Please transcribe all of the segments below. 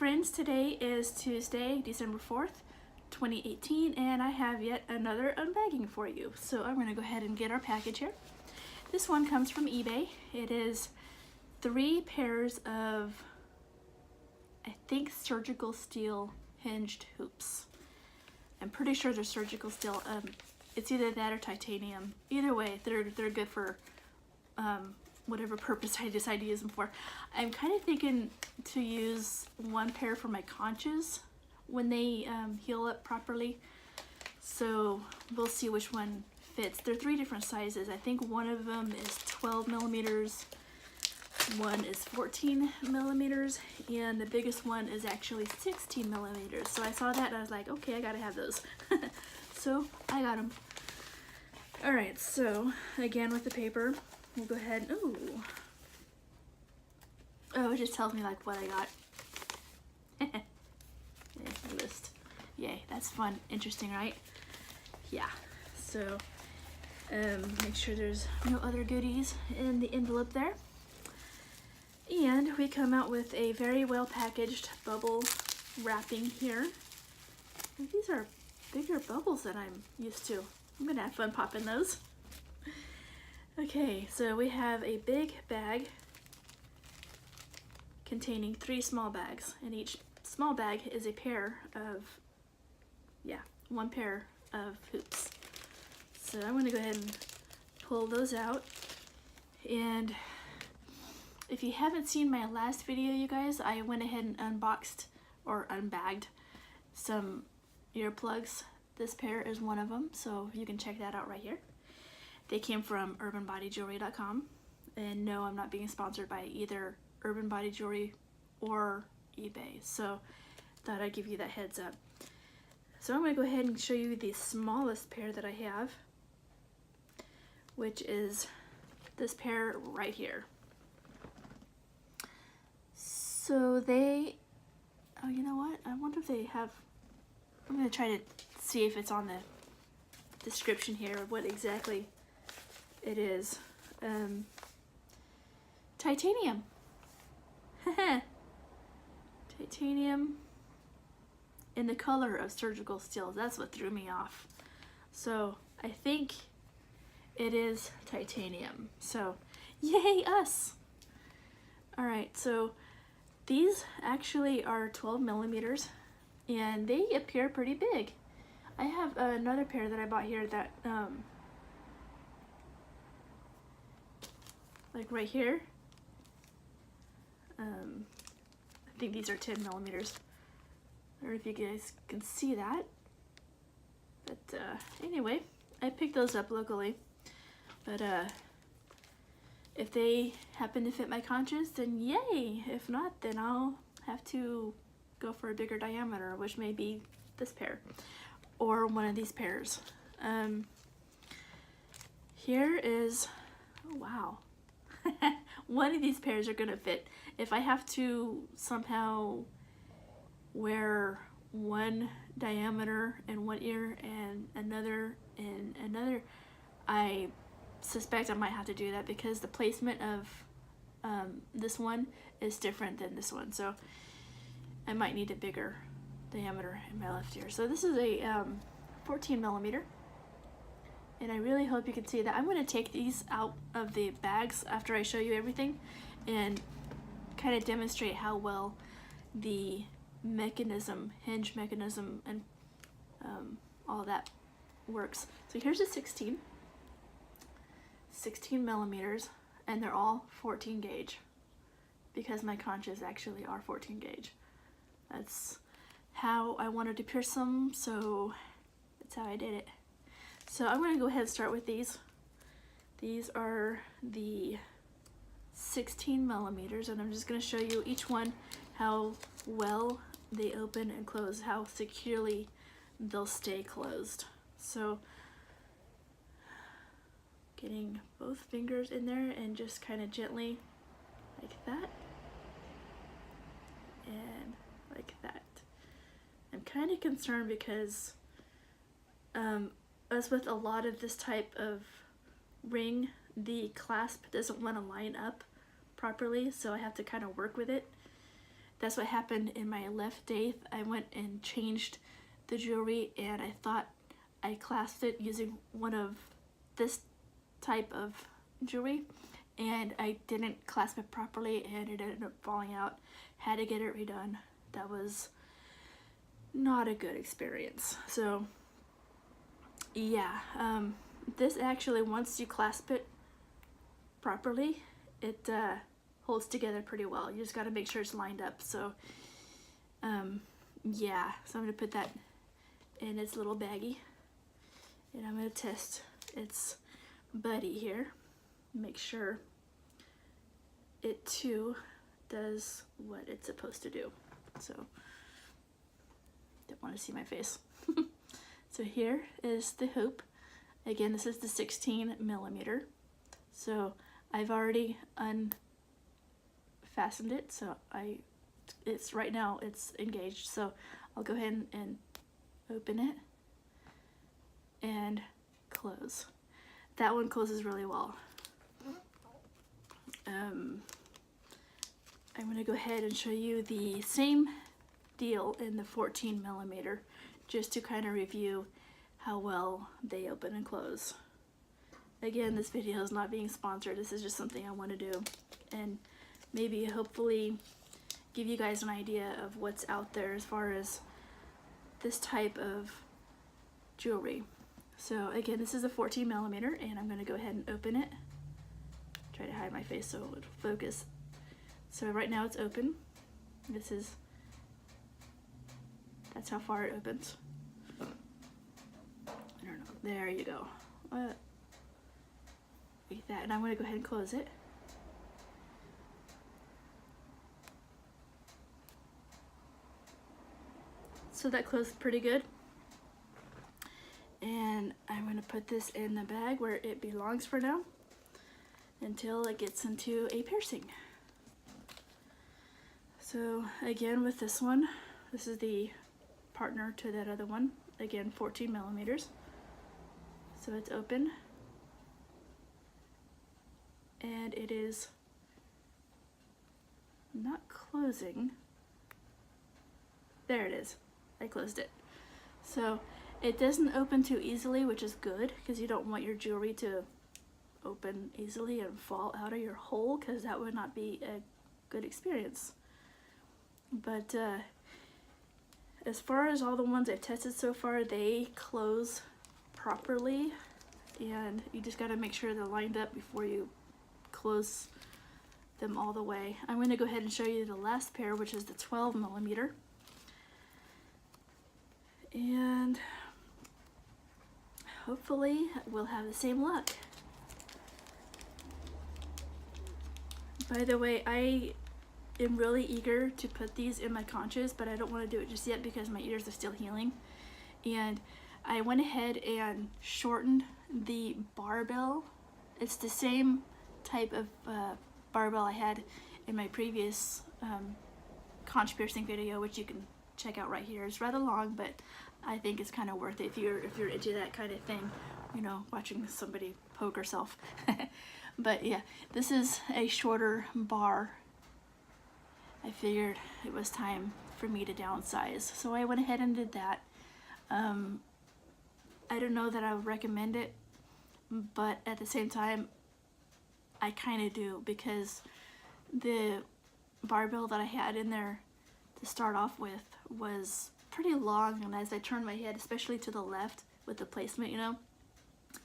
friends, today is Tuesday, December 4th, 2018, and I have yet another unbagging for you. So I'm going to go ahead and get our package here. This one comes from eBay. It is 3 pairs of, I think, surgical steel hinged hoops. I'm pretty sure they're surgical steel. It's either that or titanium. Either way, they're good for whatever purpose I decide to use them for. I'm kind of thinking to use one pair for my conches when they heal up properly. So we'll see which one fits. They're 3 different sizes. I think one of them is 12 millimeters, one is 14 millimeters, and the biggest one is actually 16 millimeters. So I saw that and I was like, okay, I gotta have those. So I got them. All right, so again with the paper, we'll go ahead. Ooh. Oh, it just tells me like what I got. Yeah, list. Yay, that's fun. Interesting, right? Yeah. So make sure there's no other goodies in the envelope there. And we come out with a very well packaged bubble wrapping here. And these are bigger bubbles than I'm used to. I'm gonna have fun popping those. Okay, so we have a big bag containing 3 small bags, and each small bag is a pair of, one pair of hoops. So I'm gonna go ahead and pull those out. And if you haven't seen my last video, you guys, I went ahead and unboxed or unbagged some earplugs. This pair is one of them, so you can check that out right here. They came from urbanbodyjewelry.com, and no, I'm not being sponsored by either Urban Body Jewelry or eBay, so thought I'd give you that heads up. So I'm going to go ahead and show you the smallest pair that I have, which is this pair right here. So they, oh, you know what? I wonder if they have, I'm going to try to see if it's on the description here what exactly it is. Titanium. Titanium in the color of surgical steel. That's what threw me off. So I think it is titanium. So yay us. All right, so these actually are 12 millimeters and they appear pretty big. I have another pair that I bought here that like right here. I think these are 10 millimeters. I don't know if you guys can see that. But anyway, I picked those up locally. But if they happen to fit my conches, then yay! If not, then I'll have to go for a bigger diameter, which may be this pair or one of these pairs. Here is, oh, wow. One of these pairs are gonna fit. If I have to somehow wear one diameter in one ear and another in another, I suspect I might have to do that because the placement of this one is different than this one. So I might need a bigger diameter in my left ear. So this is a 14 millimeter. And I really hope you can see that. I'm going to take these out of the bags after I show you everything and kind of demonstrate how well the mechanism, hinge mechanism, and all that works. So here's a 16 millimeters, and they're all 14 gauge because my conches actually are 14 gauge. That's how I wanted to pierce them, so that's how I did it. So I'm going to go ahead and start with these. These are the 16 millimeters, and I'm just going to show you each one how well they open and close, how securely they'll stay closed. So getting both fingers in there and just kind of gently like that and like that. I'm kind of concerned because as with a lot of this type of ring, the clasp doesn't want to line up properly, so I have to kind of work with it. that's what happened in my left day. I went and changed the jewelry, and I thought I clasped it using one of this type of jewelry, and I didn't clasp it properly, and it ended up falling out. Had to get it redone. That was not a good experience. So yeah, this actually, once you clasp it properly, it holds together pretty well. You just got to make sure it's lined up. So yeah, so I'm gonna put that in its little baggie, and I'm gonna test its buddy here, make sure it too does what it's supposed to do. So don't want to see my face. So here is the hoop. Again, this is the 16 millimeter. So I've already unfastened it, so it's right now it's engaged. So I'll go ahead and open it and close. That one closes really well. I'm going to go ahead and show you the same deal in the 14 millimeter, just to kind of review how well they open and close. Again, this video is not being sponsored. This is just something I want to do, and maybe hopefully give you guys an idea of what's out there as far as this type of jewelry. So again, this is a 14 millimeter, and I'm going to go ahead and open it. Try to hide my face so it'll focus. So right now it's open. That's how far it opens. I don't know. There you go. Like that. And I'm going to go ahead and close it. So that closed pretty good. And I'm going to put this in the bag where it belongs for now, until it gets into a piercing. So again, with this one, this is the partner to that other one. Again, 14 millimeters. So it's open, and it is not closing. There it is. I closed it. So it doesn't open too easily, which is good, because you don't want your jewelry to open easily and fall out of your hole, because that would not be a good experience. But as far as all the ones I've tested so far, they close properly, and you just got to make sure they're lined up before you close them all the way. I'm going to go ahead and show you the last pair, which is the 12 millimeter. And hopefully we'll have the same luck. By the way, I am really eager to put these in my conches, but I don't want to do it just yet because my ears are still healing. And I went ahead and shortened the barbell. It's the same type of barbell I had in my previous conch piercing video, which you can check out right here. It's rather long, but I think it's kind of worth it if you're into that kind of thing, you know, watching somebody poke herself. But yeah, this is a shorter bar. I figured it was time for me to downsize, so I went ahead and did that. I don't know that I would recommend it, but at the same time, I kind of do, because the barbell that I had in there to start off with was pretty long, and as I turned my head, especially to the left with the placement, you know,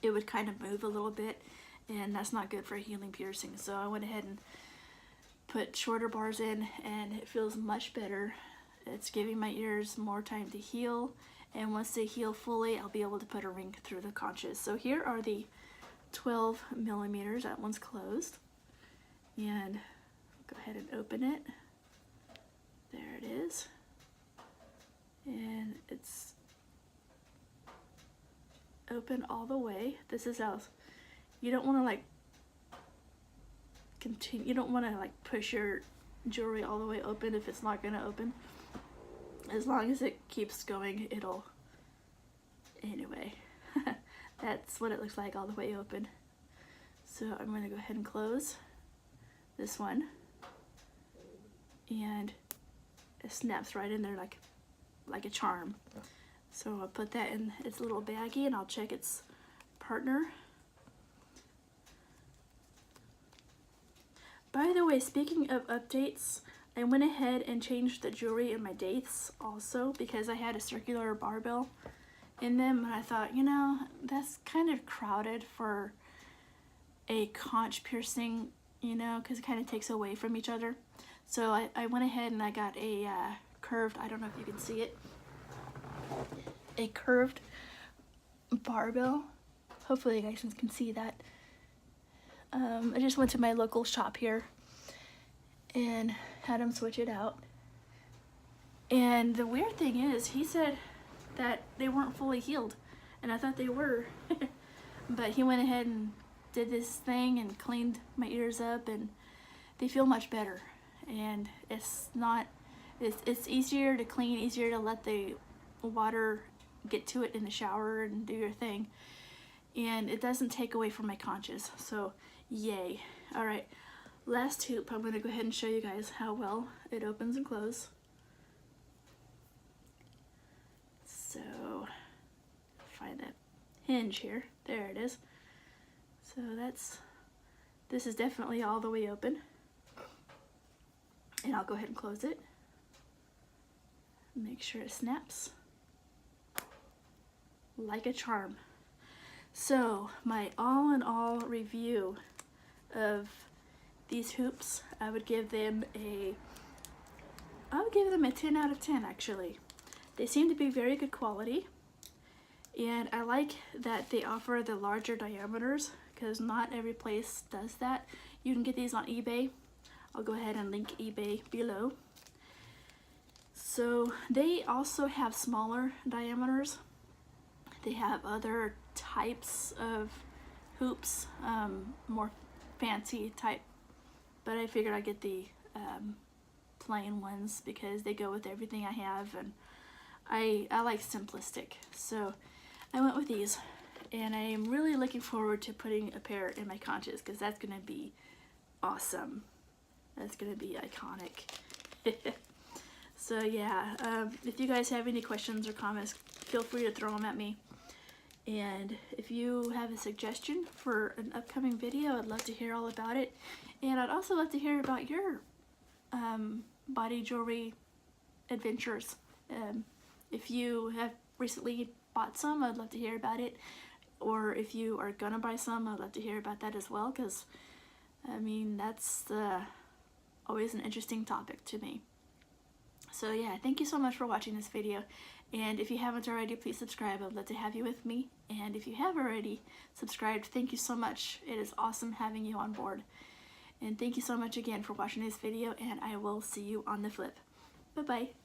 it would kind of move a little bit, and that's not good for a healing piercing. So I went ahead and put shorter bars in, and it feels much better. It's giving my ears more time to heal, and once they heal fully, I'll be able to put a ring through the conches. So here are the 12 millimeters. That one's closed, and go ahead and open it. There it is, and it's open all the way. This is how you don't want to like continue. You don't want to like push your jewelry all the way open if it's not going to open. As long as it keeps going, it'll. Anyway, that's what it looks like all the way open. So I'm going to go ahead and close this one, and it snaps right in there like a charm. So I'll put that in its little baggie and I'll check its partner. By the way, speaking of updates, I went ahead and changed the jewelry in my dates also because I had a circular barbell in them, and I thought, you know, that's kind of crowded for a conch piercing, you know, because it kind of takes away from each other. So I went ahead and I got a curved, I don't know if you can see it, a curved barbell. Hopefully you guys can see that. I just went to my local shop here and had him switch it out. And the weird thing is, he said that they weren't fully healed, and I thought they were. But he went ahead and did this thing and cleaned my ears up, and they feel much better. And it's easier to clean, easier to let the water get to it in the shower and do your thing. And it doesn't take away from my conches, so yay. All right, last hoop. I'm gonna go ahead and show you guys how well it opens and closes. So, find that hinge here. There it is. So this is definitely all the way open. And I'll go ahead and close it. Make sure it snaps like a charm. So my all-in-all review of these hoops, I would give them a 10 out of 10 actually. They seem to be very good quality, and I like that they offer the larger diameters because not every place does that. You can get these on eBay. I'll go ahead and link eBay below. So they also have smaller diameters. They have other types of hoops, more fancy type, but I figured I'd get the plain ones because they go with everything I have, and I like simplistic, so I went with these. And I am really looking forward to putting a pair in my conches because that's gonna be awesome. That's gonna be iconic. So yeah, if you guys have any questions or comments, feel free to throw them at me. And if you have a suggestion for an upcoming video, I'd love to hear all about it. And I'd also love to hear about your body jewelry adventures. If you have recently bought some, I'd love to hear about it. Or if you are gonna buy some, I'd love to hear about that as well, because I mean, that's always an interesting topic to me. So yeah, thank you so much for watching this video. And if you haven't already, please subscribe. I'd love to have you with me. And if you have already subscribed, thank you so much. It is awesome having you on board. And thank you so much again for watching this video, and I will see you on the flip. Bye-bye.